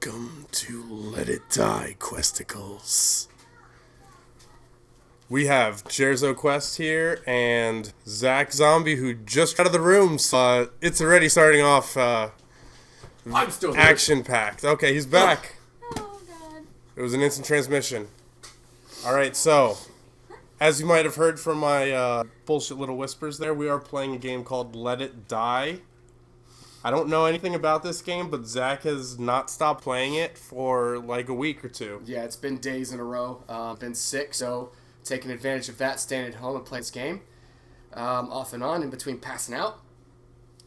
Welcome to Let It Die, Questicles. We have Jerzo Quest here and Zach Zombie, who just got out of the room, so it's already starting off I'm still here. action-packed. Okay, he's back. Oh, God. It was an instant transmission. Alright, so, as you might have heard from my bullshit little whispers there, we are playing a game called Let It Die. I don't know anything about this game, but Zach has not stopped playing it for like a week or two. Yeah, it's been days in a row. Been sick, so taking advantage of that, staying at home and playing this game. Off and on, in between passing out.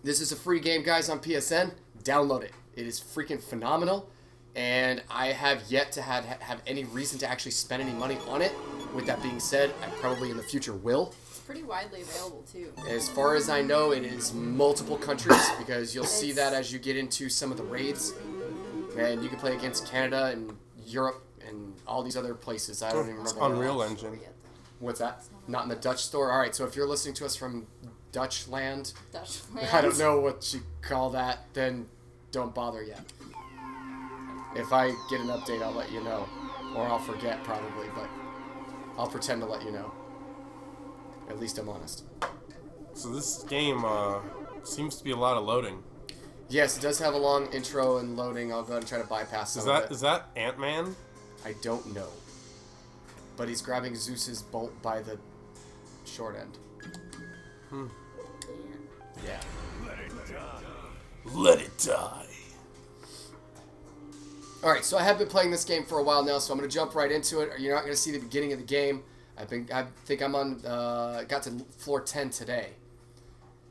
This is a free game, guys, on PSN. Download it. It is freaking phenomenal. And I have yet to have any reason to actually spend any money on it. With that being said, I probably in the future will. It's pretty widely available, too. As far as I know, it is multiple countries, because you'll see that as you get into some of the raids. And you can play against Canada and Europe and all these other places. I don't even remember. Unreal Engine. What's that? Not in the Dutch store? Alright, so if you're listening to us from Dutch land, Dutchland. I don't know what you call that, then don't bother yet. If I get an update, I'll let you know. Or I'll forget, probably, but I'll pretend to let you know. At least I'm honest. So this game seems to be a lot of loading. Yes, it does have a long intro and loading. I'll go ahead and try to bypass some of it. Is that Ant-Man? I don't know. But he's grabbing Zeus's bolt by the short end. Yeah. Let it die. Alright, so I have been playing this game for a while now, so I'm going to jump right into it. You're not going to see the beginning of the game. I think I'm on, got to floor 10 today.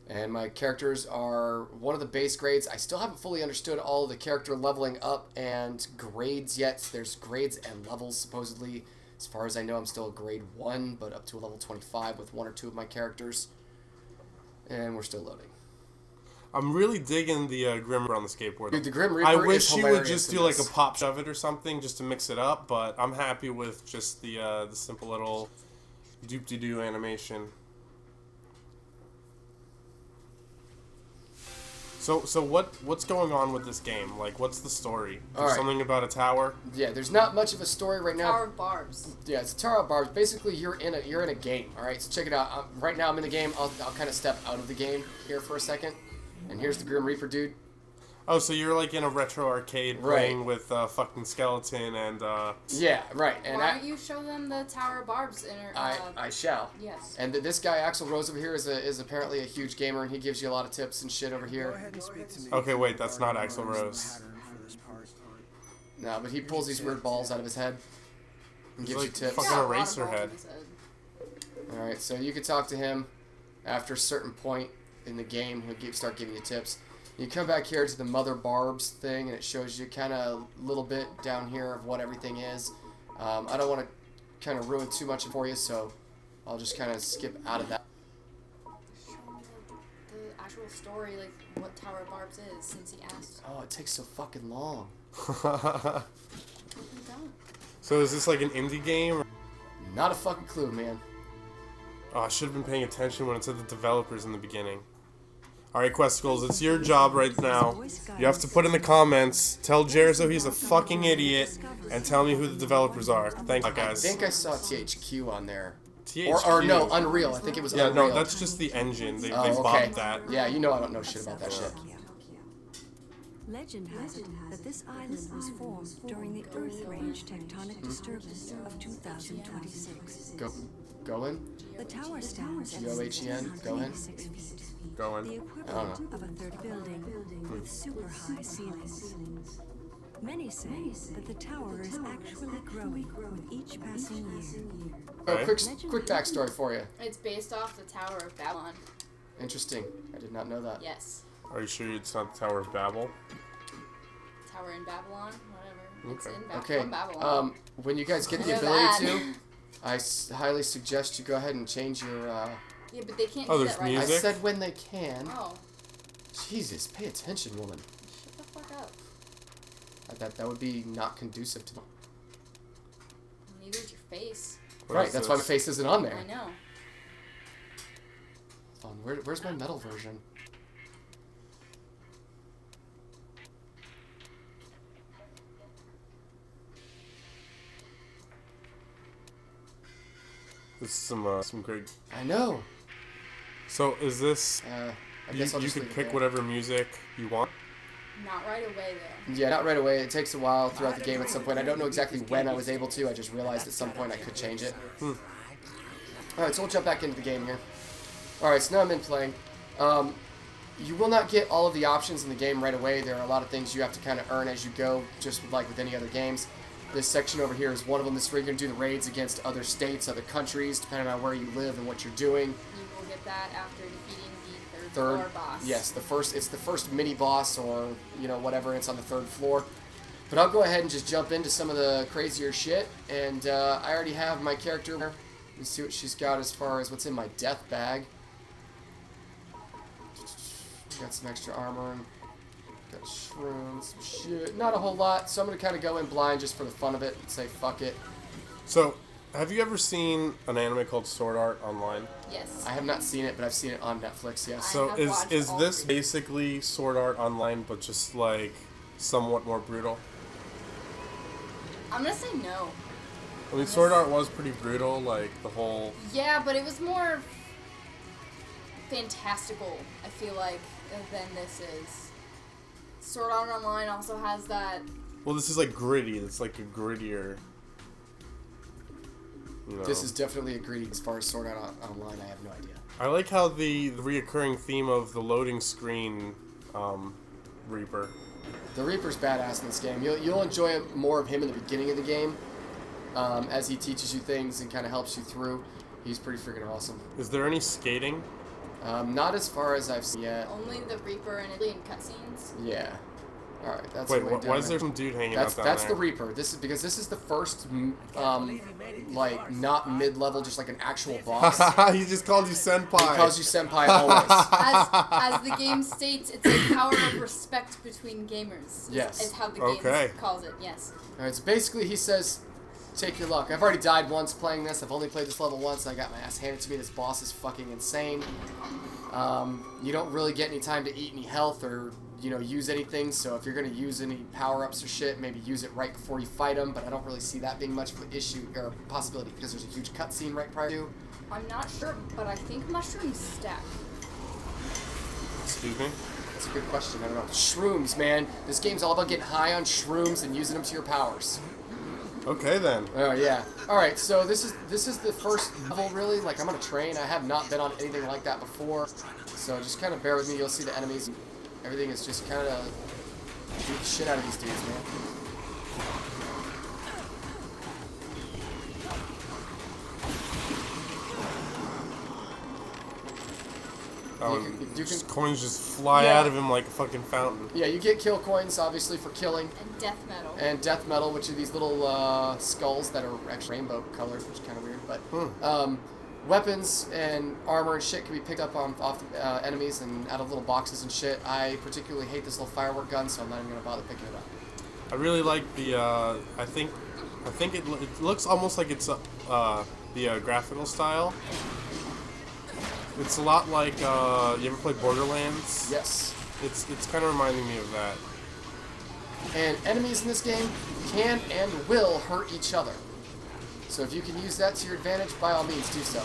And my characters are one of the base grades. I still haven't fully understood all of the character leveling up and grades yet. There's grades and levels, supposedly. As far as I know, I'm still a grade 1, but up to a level 25 with one or two of my characters. And we're still loading. I'm really digging the Grim Reaper on the skateboard. Dude, the Grim Reaper I is wish you would hilarious just in do like this. a pop shove it or something just to mix it up, but I'm happy with just the simple little doop-de-doo animation. So what's going on with this game? Like, what's the story? There's Alright. something about a tower? Yeah, there's not much of a story right now. Tower of Barbs. Yeah, it's a Tower of Barbs. Basically, you're in a game. All right, so check it out. Right now, I'm in the game. I'll kind of step out of the game here for a second. And here's the Grim Reaper dude. Oh, so you're like in a retro arcade Right. playing with fucking Skeleton and Yeah, right. And Why don't you show them the Tower of Barbs? I shall. Yes. And this guy Axl Rose over here is apparently a huge gamer, and he gives you a lot of tips and shit over here. Okay, wait, that's not Axl Rose. No, but he pulls these weird balls out of his head and gives like you tips. fucking Yeah, a lot of Eraser balls in head. his head. All right, so you can talk to him after a certain point in the game. He'll start giving you tips. You come back here to the Mother Barbs thing, and it shows you kind of a little bit down here of what everything is. I don't want to kind of ruin too much for you, so I'll just kind of skip out of that. Show them the actual story, like what Tower of Barbs is, since he asked. Oh, it takes so fucking long. We don't. So is this like an indie game? Not a fucking clue, man. Oh, I should have been paying attention when it said the developers in the beginning. Alright, Questicles, it's your job right now. You have to put in the comments, tell Jerzo he's a fucking idiot, and tell me who the developers are. Thank you, I guys. think I saw THQ on there. THQ. Or no, Unreal. I think it was Yeah, Unreal. no, that's just the engine. They Oh, okay. bobbed that. Yeah, you know I don't know shit about that shit. Legend has it that this island was formed during the Earth Range tectonic disturbance of 2026. Go in? The tower stands at G-O-H-E-N, go in? 6 feet, the Going. equivalent of a third building with super high ceilings. Many say that the tower is actually growing with each passing year. Oh, Okay. quick backstory for you. It's based off the Tower of Babylon. Interesting. I did not know that. Yes. Are you sure it's not the Tower of Babel? Tower in Babylon, whatever. It's Okay. in Okay. from Babylon. When you guys get I the know ability that. to, I highly suggest you go ahead and change your. Yeah, but they can't Oh, do there's that right music? I said when they can. now. Oh, Jesus, pay attention, woman. shut the fuck up. That would be not conducive to. Neither is your face. What Right, is that's why my this? face isn't on there. I know. Hold on, where's my metal version? This is some great. I know. So is this? I You, guess I'll you just can leave it pick there. whatever music you want. Not right away though. Yeah, not right away. It takes a while throughout the game at some point. I don't know exactly when I was able to. I just realized at some point I could change it. Alright, so we'll jump back into the game here. Alright, so now I'm in playing. You will not get all of the options in the game right away. There are a lot of things you have to kind of earn as you go, just like with any other games. This section over here is one of them. This is where you're going to do the raids against other states, other countries, depending on where you live and what you're doing. You will get that after defeating the third Third, floor boss. yes, it's the first mini boss or, you know, whatever, it's on the third floor. But I'll go ahead and just jump into some of the crazier shit, and I already have my character. Let me see what she's got as far as what's in my death bag. Got some extra armor and got shrooms, some shit. Not a whole lot, so I'm going to kind of go in blind just for the fun of it and say fuck it. So, have you ever seen an anime called Sword Art Online? Yes. I have not seen it, but I've seen it on Netflix, yes. So have is watched is all this three. basically Sword Art Online, but just like somewhat more brutal? I'm gonna say no. I mean, Sword Art was pretty brutal, like the whole. Yeah, but it was more fantastical, I feel like, than this is. Sword Art Online also has that. Well, this is like gritty. It's like a grittier. You know. This is definitely a greedy as far as Sword Art Online, I have no idea. I like how the reoccurring theme of the loading screen, Reaper. The Reaper's badass in this game. You'll enjoy more of him in the beginning of the game, as he teaches you things and kind of helps you through. He's pretty freaking awesome. Is there any skating? Not as far as I've seen yet. Only the Reaper and in cutscenes. Yeah. All right, that's Wait, the way why down is there some dude hanging That's out down that's there? the Reaper. This is because this is the first, like not mid-level, just like an actual boss. He just called you senpai. He calls you senpai always. As the game states, it's a power of respect between gamers. Yes. Is how the game Okay. calls it, yes. All right, so basically he says, take your luck. I've already died once playing this. I've only played this level once. I got my ass handed to me. This boss is fucking insane. You don't really get any time to eat any health or, you know, use anything. So if you're going to use any power-ups or shit, maybe use it right before you fight him. But I don't really see that being much of an issue or a possibility because there's a huge cutscene right prior to. I'm not sure, but I think mushrooms stack. Excuse me? That's a good question. I don't know. Shrooms, man. This game's all about getting high on shrooms and using them to your powers. Okay then. Oh yeah. All right. So this is the first level really. Like I'm on a train. I have not been on anything like that before. So just kind of bear with me. You'll see the enemies. Everything is just kind of beat the shit out of these dudes, man. You can Coins just fly Yeah. out of him like a fucking fountain. yeah, you get kill coins obviously for killing, And death metal. and death metal, which are these little skulls that are actually rainbow colored, which is kind of weird. But weapons and armor and shit can be picked up off the enemies and out of little boxes and shit. I particularly hate this little firework gun, so I'm not even gonna bother picking it up. I really like the. I think it looks almost like it's the graphical style. It's a lot like you ever played Borderlands? Yes. It's kind of reminding me of that. And enemies in this game can and will hurt each other. So if you can use that to your advantage, by all means do so.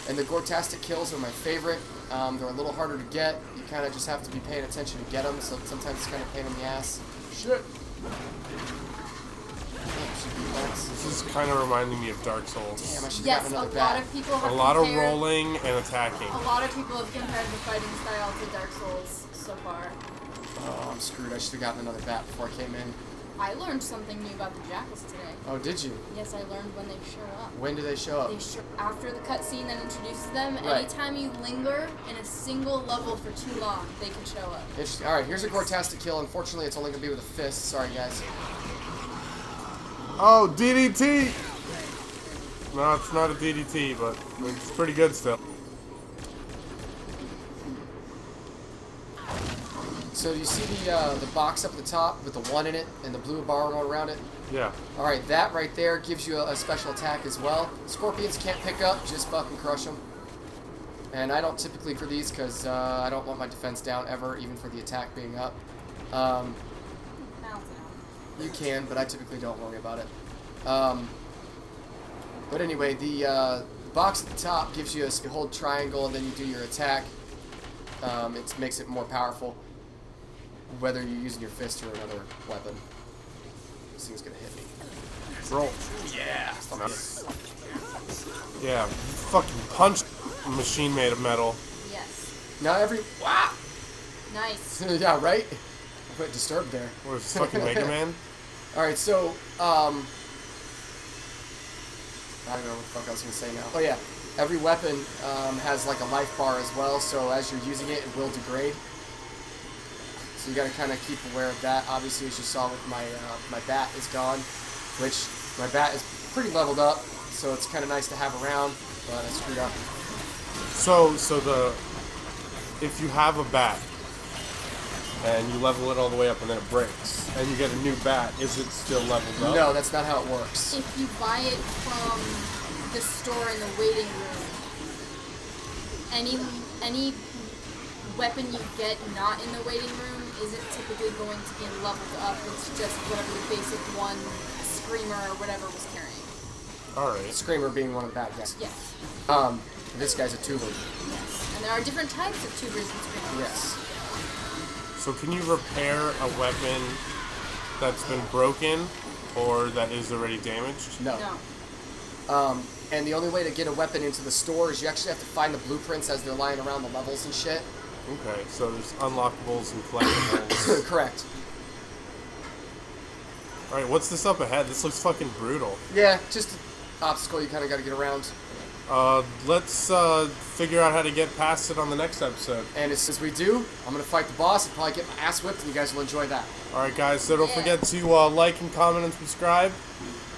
And the Gortastic kills are my favorite. They're a little harder to get. You kind of just have to be paying attention to get them, so sometimes it's kind of a pain in the ass. Shit. This is kind of reminding me of Dark Souls. Damn, I should have Yes, gotten a another lot bat. of people have A lot of compared- rolling and attacking. A lot of people have compared the fighting style to Dark Souls so far. Oh, I'm screwed. I should have gotten another bat before I came in. I learned something new about the jackals today. Oh, did you? Yes, I learned when they show up. When do they show up? They show after the cutscene that introduces them. Right. Anytime you linger in a single level for too long, they can show up. Interesting. Alright, here's a Gortastic kill. Unfortunately, it's only going to be with a fist. Sorry, guys. Oh, DDT! No, it's not a DDT, but it's pretty good still. So you see the box up at the top with the 1 in it and the blue bar going around it? Yeah. Alright, that right there gives you a special attack as well. Scorpions can't pick up, just fucking crush them. And I don't typically for these because I don't want my defense down ever, even for the attack being up. Balance it out. You can, but I typically don't worry about it. But anyway, the box at the top gives you you hold triangle and then you do your attack. It makes it more powerful, whether you're using your fist or another weapon. This thing's gonna hit me. Roll. Yeah. Yeah, fucking punch machine made of metal. Yes. Now every wow. Nice. Yeah, right. I went disturbed there. What is this, fucking Mega Man? All right, so I don't know what the fuck I was gonna say now. Oh yeah, every weapon has like a life bar as well. So as you're using it, it will degrade. So you got to kind of keep aware of that. Obviously, as you saw with my bat is gone, which my bat is pretty leveled up, so it's kind of nice to have around. But I screwed up. So if you have a bat and you level it all the way up and then it breaks and you get a new bat, is it still leveled up? No, that's not how it works. If you buy it from the store in the waiting room, any weapon you get not in the waiting room isn't typically going to be leveled up. It's just whatever the basic one, Screamer or whatever was carrying. Alright. Screamer being one of the bad guys. Yes. This guy's a tuber. Yes. And there are different types of tubers and Screamers. Yes. So can you repair a weapon that's been broken or that is already damaged? No. No. And the only way to get a weapon into the store is you actually have to find the blueprints as they're lying around the levels and shit. Okay, so there's unlockables and collectibles. Correct. Alright, what's this up ahead? This looks fucking brutal. Yeah, just an obstacle you kind of got to get around. Let's figure out how to get past it on the next episode. And as soon as we do, I'm going to fight the boss and probably get my ass whipped, and you guys will enjoy that. Alright guys, so don't forget to like and comment and subscribe.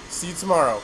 See you tomorrow.